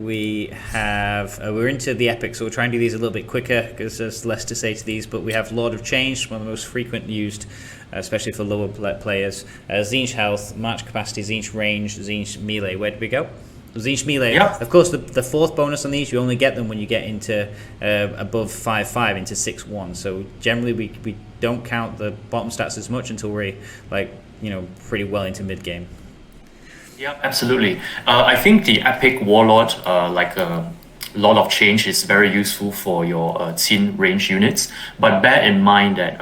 We have, we're into the epic, so we'll try and do these a little bit quicker because there's less to say to these, but we have Lord of Change, one of the most frequent used, especially for lower players. Tzeentch health, march capacity, Tzeentch range, Tzeentch melee. Where do we go? Tzeentch melee. Yeah. Of course, the fourth bonus on these, you only get them when you get into above 5/5 into 6/1. So generally we don't count the bottom stats as much until we're pretty well into mid game. Yeah, absolutely. I think the epic warlord, like Lord of Change, is very useful for your Qin range units. But bear in mind that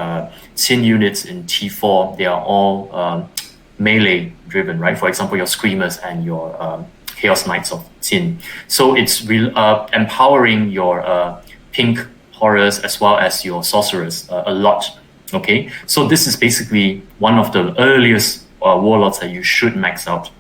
Qin units in T4, they are all melee driven, right? For example, your Screamers and your Chaos Knights of Qin. So it's empowering your pink horrors as well as your sorcerers a lot. Okay, so this is basically one of the earliest warlords that you should max out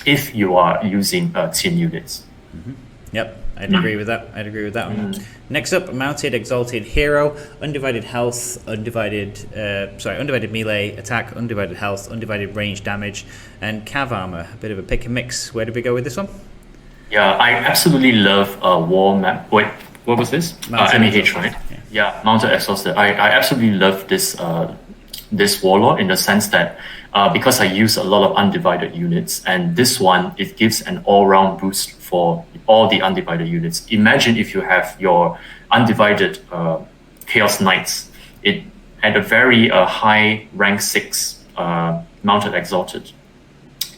if you are using Qin units. Mm-hmm. Yep, I'd agree with that. I'd agree with that one. Next up, mounted exalted hero, undivided health, undivided melee attack, undivided health, undivided range damage, and cav armor. A bit of a pick and mix. Where do we go with this one? Yeah, I absolutely love war map. Wait, what was this? MAH, right? Yeah, mounted exalted. I absolutely love this this warlord in the sense that because I use a lot of undivided units, and this one, it gives an all-round boost for all the undivided units. Imagine if you have your undivided Chaos Knights, it at a very high rank 6 mounted exalted,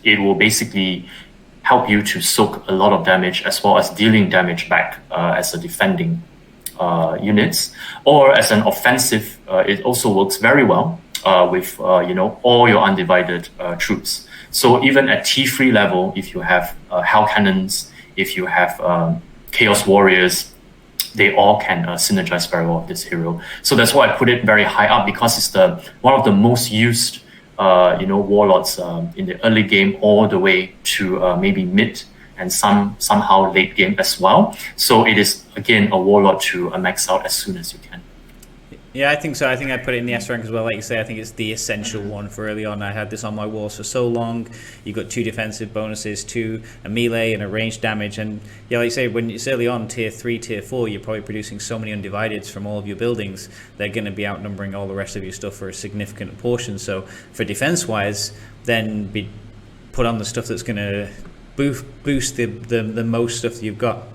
it will basically help you to soak a lot of damage as well as dealing damage back as a defending units, or as an offensive. It also works very well with all your undivided troops. So even at T3 level, if you have Hell Cannons, if you have Chaos Warriors, they all can synergize very well with this hero. So that's why I put it very high up, because it's one of the most used warlords in the early game all the way to maybe mid and somehow late game as well. So it is again a warlord to max out as soon as you can. Yeah, I think so. I think I put it in the S rank as well. Like you say, I think it's the essential one for early on. I had this on my walls for so long. You got 2 defensive bonuses, 2 a melee and a ranged damage. And yeah, like you say, when it's early on, tier 3, tier 4, you're probably producing so many undivideds from all of your buildings. They're going to be outnumbering all the rest of your stuff for a significant portion. So for defense-wise, then be put on the stuff that's going to boost the most stuff that you've got.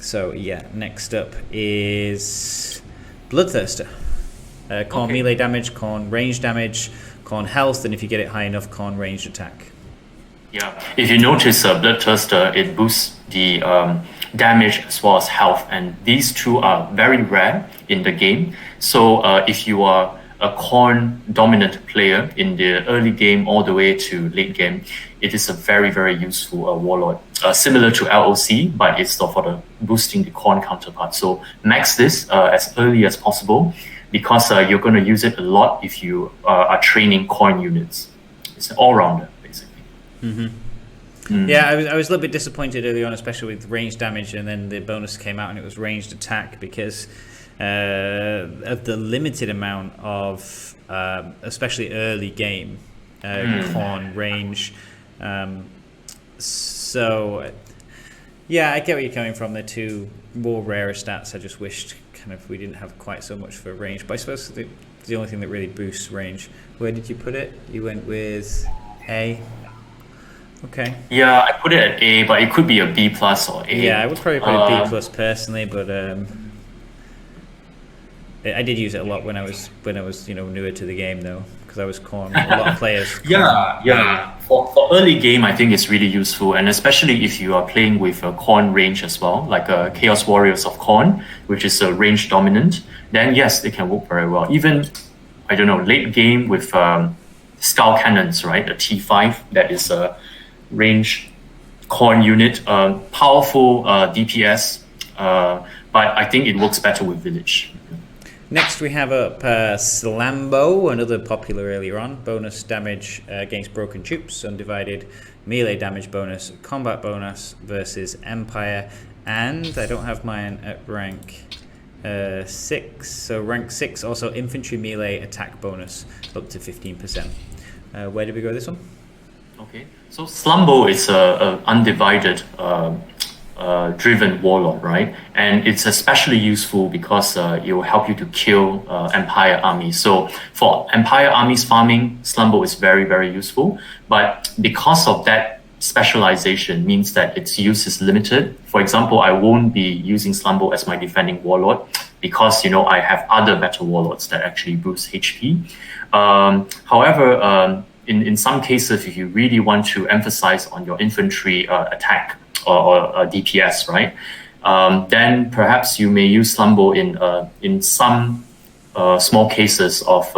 So yeah, next up is Bloodthirster. Con melee damage, con range damage, con health, and if you get it high enough, con ranged attack. Yeah, if you notice Bloodthirster, it boosts the damage as well as health, and these two are very rare in the game. So if you are a con dominant player in the early game all the way to late game, it is a very, very useful warlord. Similar to LOC, but it's for the boosting the con counterpart. So max this as early as possible, because you're going to use it a lot if you are training con units. It's an all-rounder, basically. Mm-hmm. Yeah, I was a little bit disappointed early on, especially with range damage, and then the bonus came out and it was ranged attack, because of the limited amount of, especially early game, con range. So, yeah, I get where you're coming from. They're 2 more rarer stats. I just wished kind of we didn't have quite so much for range. But I suppose the only thing that really boosts range. Where did you put it? You went with A. Okay. Yeah, I put it at A, but it could be a B plus or A. Yeah, I would probably put it B plus personally, but I did use it a lot when I was newer to the game, though, because I was con a lot of players. Yeah. For early game, I think it's really useful, and especially if you are playing with a con range as well, like Chaos Warriors of Con, which is a range dominant. Then yes, it can work very well. Even late game with Skull Cannons, right? A T5 that is a range con unit, powerful DPS, but I think it works better with Village. Next we have up SLAMBO, another popular earlier on. Bonus damage against broken troops, undivided melee damage bonus, combat bonus versus Empire, and I don't have mine at rank 6, so rank 6 also infantry melee attack bonus up to 15%. Where did we go with this one? Okay, so SLAMBO is a undivided driven warlord, right? And it's especially useful because it will help you to kill Empire armies. So for Empire armies farming, SLAMBO is very, very useful. But because of that specialization means that its use is limited. For example, I won't be using SLAMBO as my defending warlord because, I have other better warlords that actually boost HP. However, in some cases, if you really want to emphasize on your infantry attack or DPS, right, then perhaps you may use SLAMBO in some small cases of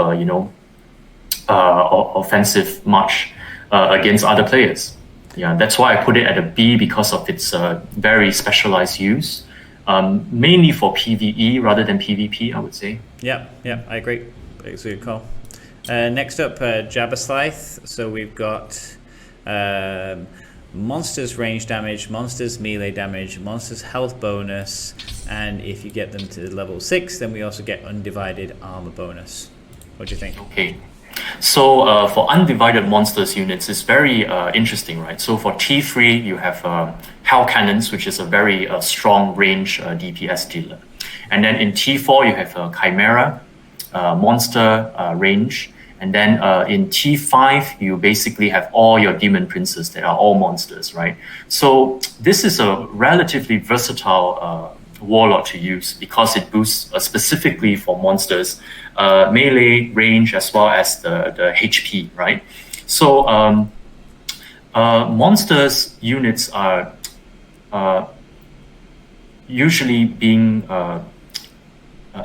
offensive march against other players. Yeah, that's why I put it at a B because of its very specialized use, mainly for PvE rather than PvP, I would say. Yeah, I agree. It's a good call. Next up, JABBERSLYTHE. So we've got monsters range damage, monsters melee damage, monsters health bonus, and if you get them to level 6, then we also get undivided armor bonus. What do you think? Okay. So for undivided monsters units, it's very interesting, right? So for T3, you have Hell Cannons, which is a very strong range DPS dealer. And then in T4, you have Chimera, monster range. And then in T5, you basically have all your demon princes that are all monsters, right? So this is a relatively versatile warlord to use because it boosts specifically for monsters, melee, range, as well as the HP, right? So monsters units are usually being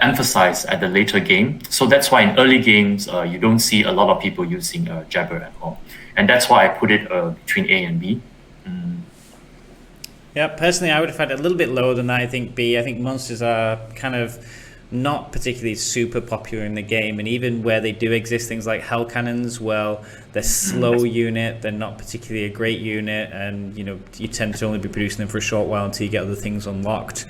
emphasized at the later game. So that's why in early games, you don't see a lot of people using Jabber at all. And that's why I put it between A and B. Yeah, personally, I would have had it a little bit lower than that. I think B. I think monsters are kind of not particularly super popular in the game, and even where they do exist, things like Hell Cannons, well, they're slow unit, they're not particularly a great unit, and you tend to only be producing them for a short while until you get other things unlocked.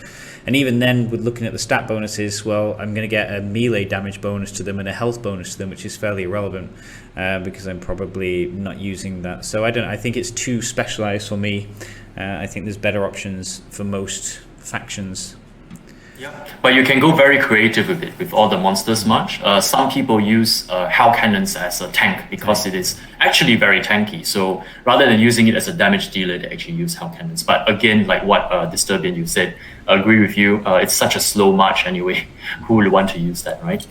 And even then, with looking at the stat bonuses, well, I'm going to get a melee damage bonus to them and a health bonus to them, which is fairly irrelevant because I'm probably not using that. So I think it's too specialized for me. I think there's better options for most factions. Yeah, but you can go very creative with it, with all the monsters much. Some people use Hell Cannons as a tank because it is actually very tanky. So rather than using it as a damage dealer, they actually use Hell Cannons. But again, like what Disturbing you said, I agree with you. It's such a slow march anyway. Who would want to use that, right?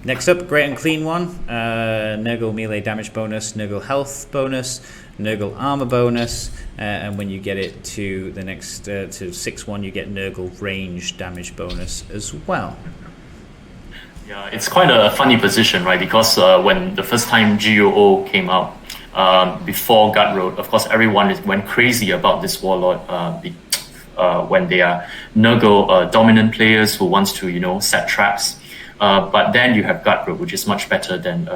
Next up, Great Unclean one. Nurgle melee damage bonus, Nurgle health bonus, Nurgle armor bonus, and when you get it to the next to 6-1, you get Nurgle range damage bonus as well. Yeah, it's quite a funny position, right? Because when the first time GOO came out, before Gutroad, of course, everyone went crazy about this warlord when they are Nurgle dominant players who wants to set traps. But then you have Gutroad, which is much better than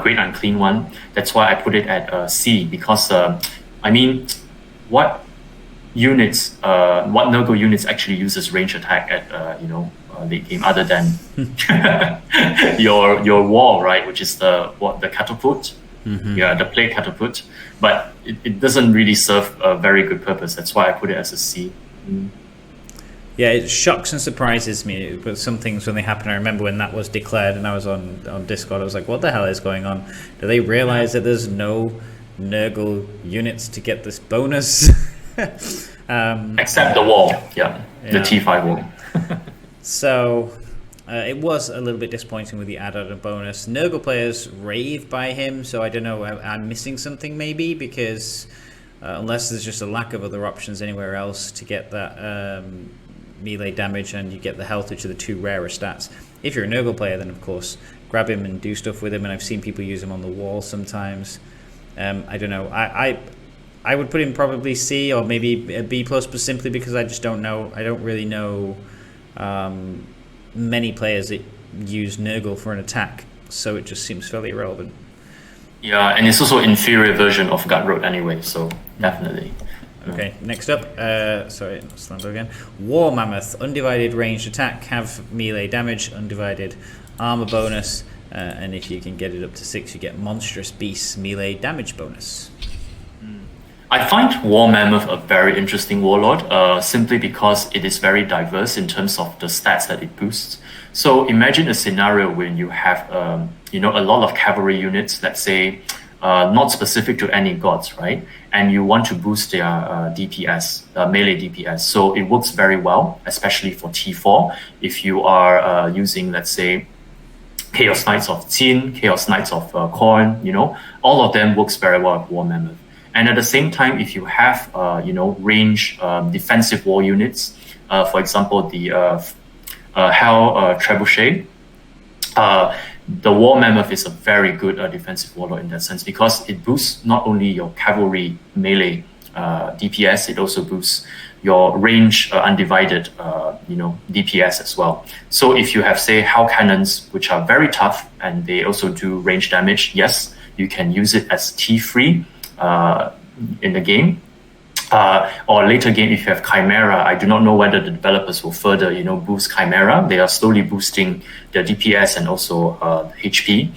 Great Unclean one. That's why I put it at C, because what Nurgle units actually uses range attack at late game other than your wall, right? Which is the catapult. Mm-hmm. Yeah, the plague catapult. But it doesn't really serve a very good purpose. That's why I put it as a C. Yeah, it shocks and surprises me, but some things when they happen, I remember when that was declared and I was on Discord, I was like, what the hell is going on? Do they realize that there's no Nurgle units to get this bonus? Except the wall, the T5 wall. So it was a little bit disappointing with the add-on bonus. Nurgle players rave by him, so I don't know, I'm missing something maybe, because unless there's just a lack of other options anywhere else to get that melee damage, and you get the health, which are the two rarer stats. If you're a Nurgle player, then of course grab him and do stuff with him, and I've seen people use him on the wall sometimes. I don't know, I would put him probably C or maybe a B+, but simply because I just don't know, I don't really know many players that use Nurgle for an attack, so it just seems fairly irrelevant. Yeah, and it's also inferior version of Gutroad anyway, so definitely. Okay, next up, sorry, SLAMBO again. War Mammoth, undivided ranged attack, have melee damage, undivided armor bonus, and if you can get it up to 6, you get monstrous beasts melee damage bonus. I find War Mammoth a very interesting warlord, simply because it is very diverse in terms of the stats that it boosts. So imagine a scenario when you have, a lot of cavalry units, let's say, not specific to any gods, right? And you want to boost their DPS, melee DPS. So it works very well, especially for T4. If you are using, let's say, Chaos Knights of Qin, Chaos Knights of Khorne, all of them works very well with War Mammoth. And at the same time, if you have, range defensive war units, for example, the Hell Trebuchet, the War Mammoth is a very good defensive warlord in that sense, because it boosts not only your cavalry melee DPS, it also boosts your range undivided DPS as well. So if you have, say, Hell Cannons, which are very tough and they also do range damage, yes, you can use it as T3 in the game. Or later game, if you have Chimera, I do not know whether the developers will further, boost Chimera. They are slowly boosting the DPS and also HP.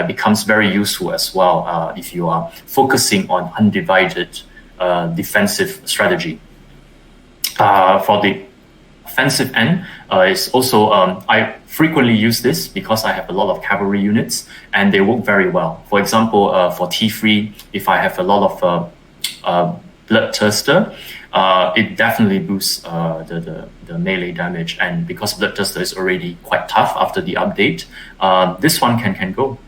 Becomes very useful as well if you are focusing on undivided defensive strategy. For the offensive end, it's also I frequently use this because I have a lot of cavalry units and they work very well. For example, for T3, if I have a lot of BLOODTHIRSTER, it definitely boosts the melee damage, and because BLOODTHIRSTER is already quite tough after the update, this one can go.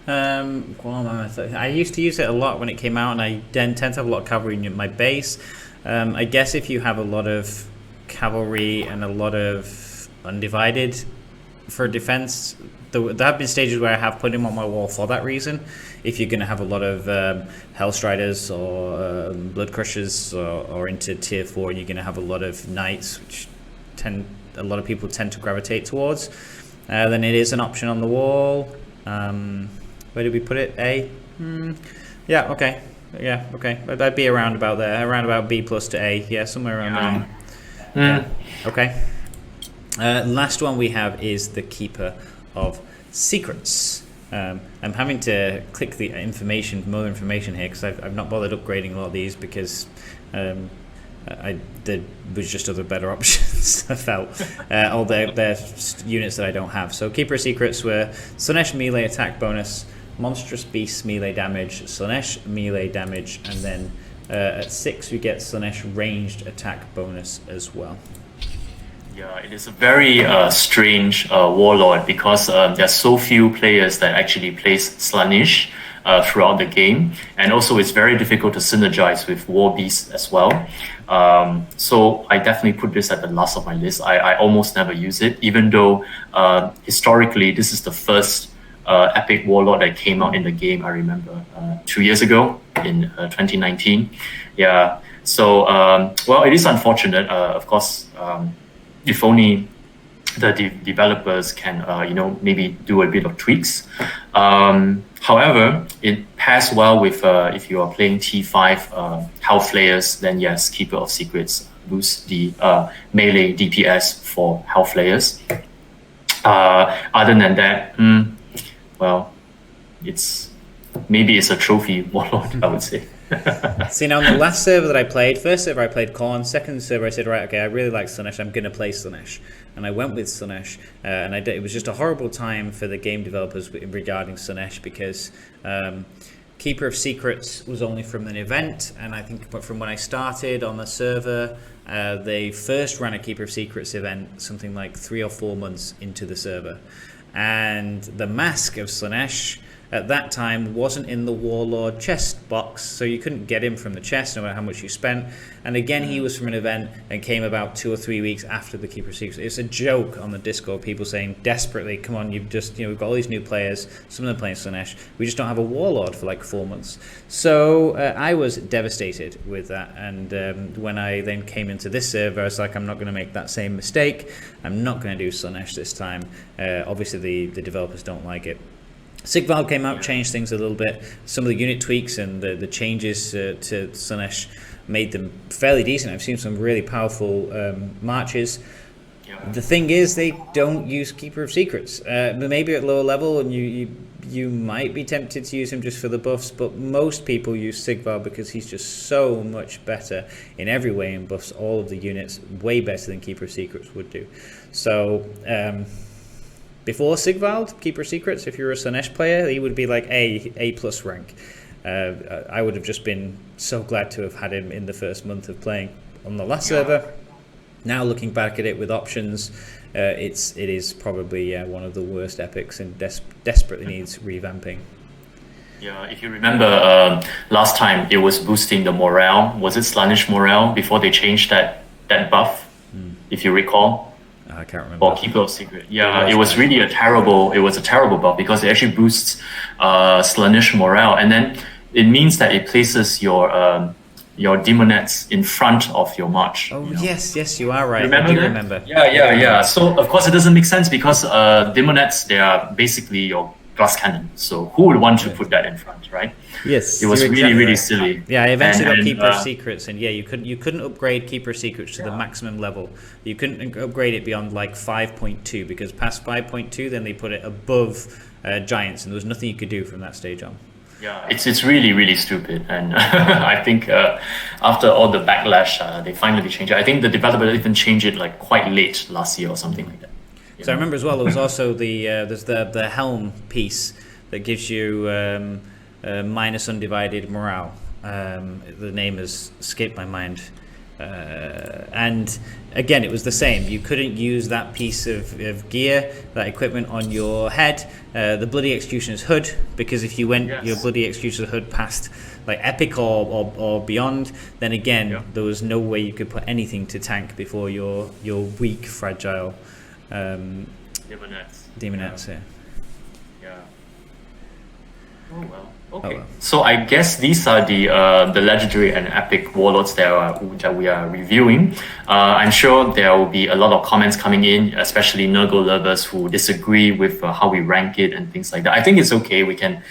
I used to use it a lot when it came out, and I tend to have a lot of cavalry in my base. I guess if you have a lot of cavalry and a lot of undivided for defense, there have been stages where I have put him on my wall for that reason. If you're going to have a lot of Hellstriders or Blood Crushers or into tier 4, you're going to have a lot of Knights, which a lot of people tend to gravitate towards, then it is an option on the wall. Where did we put it? A? Yeah, okay. Yeah, okay. I'd be around about there, around about B plus to A. Yeah, somewhere around there. Yeah. Okay. Last one we have is the Keeper of Secrets. I'm having to click the more information here because I've not bothered upgrading a lot of these because there was just other better options. I felt all their units that I don't have. So Keeper of Secrets were Slaanesh melee attack bonus, Monstrous Beast melee damage, Slaanesh melee damage, and then at 6 we get Slaanesh ranged attack bonus as well. Yeah, it is a very strange warlord because there are so few players that actually plays Slaanesh throughout the game, and also it's very difficult to synergize with War Beast as well. So I definitely put this at the last of my list. I almost never use it, even though historically this is the first epic warlord that came out in the game. I remember 2 years ago in 2019. Yeah, so well, it is unfortunate, of course. If only the developers can, maybe do a bit of tweaks. However, it pairs well with if you are playing T5 Hellflayers, then yes, Keeper of Secrets boosts the melee DPS for Hellflayers. Other than that, well, it's a trophy warlord, I would say. See, now on the last server that I played, first server I played Khorne, second server I said, right, okay, I really like Slaanesh, I'm going to play Slaanesh. And I went with Slaanesh, and it was just a horrible time for the game developers regarding Slaanesh because Keeper of Secrets was only from an event, and I think from when I started on the server, they first ran a Keeper of Secrets event something like 3 or 4 months into the server. And the mask of Slaanesh at that time wasn't in the Warlord chest box, so you couldn't get him from the chest no matter how much you spent. And again, he was from an event and came about 2 or 3 weeks after the Keeper of Secrets. It's a joke on the Discord, people saying desperately, come on, we've got all these new players, some of them playing Slaanesh, we just don't have a Warlord for like 4 months. So I was devastated with that, and when I then came into this server, I was like, I'm not going to make that same mistake, I'm not going to do Slaanesh this time. Obviously the developers don't like it. Sigvald came out, changed things a little bit. Some of the unit tweaks and the changes to Slaanesh made them fairly decent. I've seen some really powerful marches. Yeah. The thing is, they don't use Keeper of Secrets. Maybe at lower level, and you you might be tempted to use him just for the buffs, but most people use Sigvald because he's just so much better in every way and buffs all of the units way better than Keeper of Secrets would do. So before Sigvald, Keeper of Secrets, if you're a Slaanesh player, he would be like A plus rank. I would have just been so glad to have had him in the first month of playing on the last server. Now looking back at it with options, it is probably one of the worst epics and desperately needs revamping. Yeah, if you remember last time it was boosting the morale. Was it Slaanesh morale before they changed that buff? If you recall. I can't remember. Or Keeper of Secret. Yeah, it was really a terrible buff because it actually boosts Slaanesh morale, and then it means that it places your demonettes in front of your march. Oh, yes, you are right. Remember I do that? remember. Yeah. So of course it doesn't make sense because demonettes, they are basically your glass cannon. So who would want to put that in front, right? Yes, it was really silly. Yeah, I eventually got Keeper of Secrets, and yeah, you couldn't upgrade Keeper of Secrets to the maximum level. You couldn't upgrade it beyond like 5.2 because past 5.2, then they put it above Giants, and there was nothing you could do from that stage on. Yeah, it's really stupid, and I think after all the backlash, they finally changed it. I think the developer even changed it like quite late last year or something like that. So I remember as well, there was also there's the helm piece that gives you minus undivided morale. The name has escaped my mind. And again, it was the same. You couldn't use that piece of gear, that equipment on your head, the Bloody Executioner's hood, because if you went your Bloody Executioner's hood past like epic or beyond, then again there was no way you could put anything to tank before your weak, fragile demonettes. Yeah. Oh well. Okay. So I guess these are the legendary and epic warlords that we are reviewing. I'm sure there will be a lot of comments coming in, especially Nurgle lovers who disagree with how we rank it and things like that. I think it's okay. We can,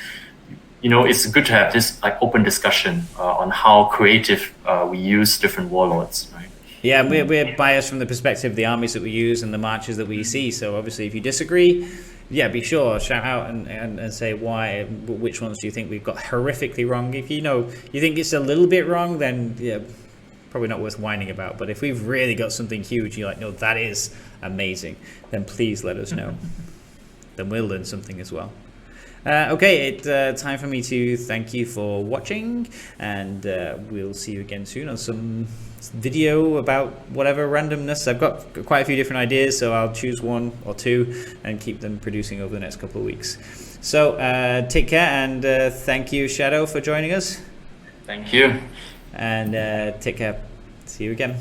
it's good to have this like open discussion on how creative we use different warlords, right? Yeah, we're biased from the perspective of the armies that we use and the marches that we see. So obviously, if you disagree, be sure, shout out and say which ones do you think we've got horrifically wrong. If you think it's a little bit wrong, then probably not worth whining about. But if we've really got something huge, you're like, no, that is amazing, then please let us know. Then we'll learn something as well. Okay, it's time for me to thank you for watching, and we'll see you again soon on some video about whatever randomness. I've got quite a few different ideas, so I'll choose one or two and keep them producing over the next couple of weeks. So take care, and thank you, Shadow, for joining us. Thank you. And take care. See you again.